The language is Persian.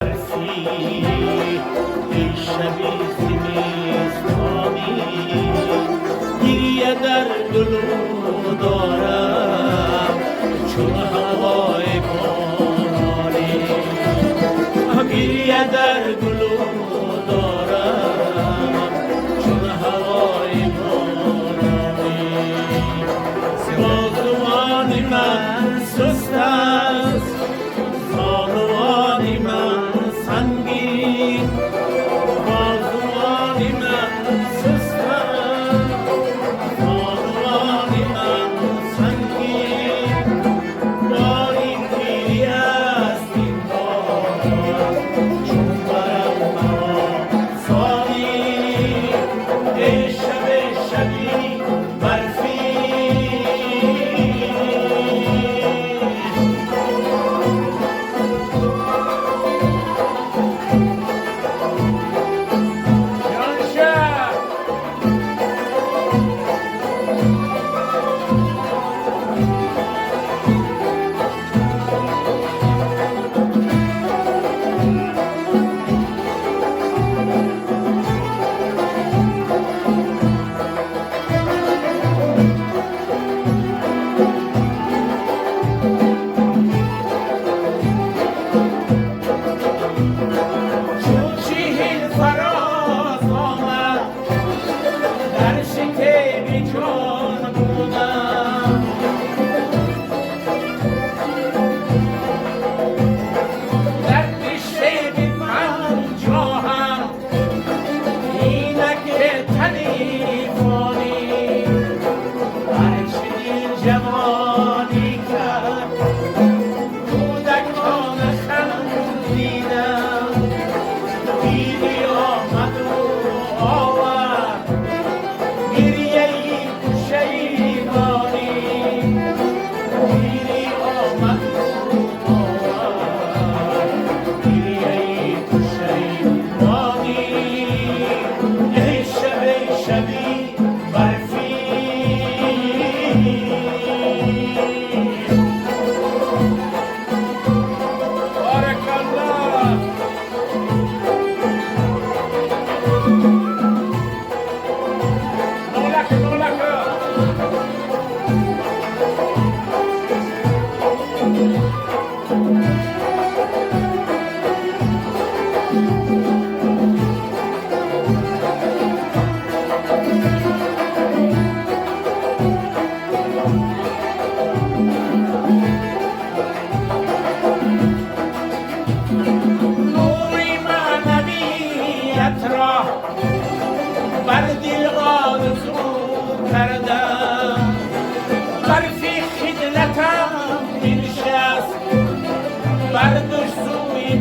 ای شبی زمستانی گریه در دلو دارم چون هوای بارانی گریه در دلو دارم چون هوای بارانی بازوان من سست است زانوان من سنگین بازوان من سست است زانوان من سنگین باری پیری است این بار چون برم مرا سالی ای شب شبی برفی بر دل آرزو کردم برفی خجلتم بنشست بر دو سوی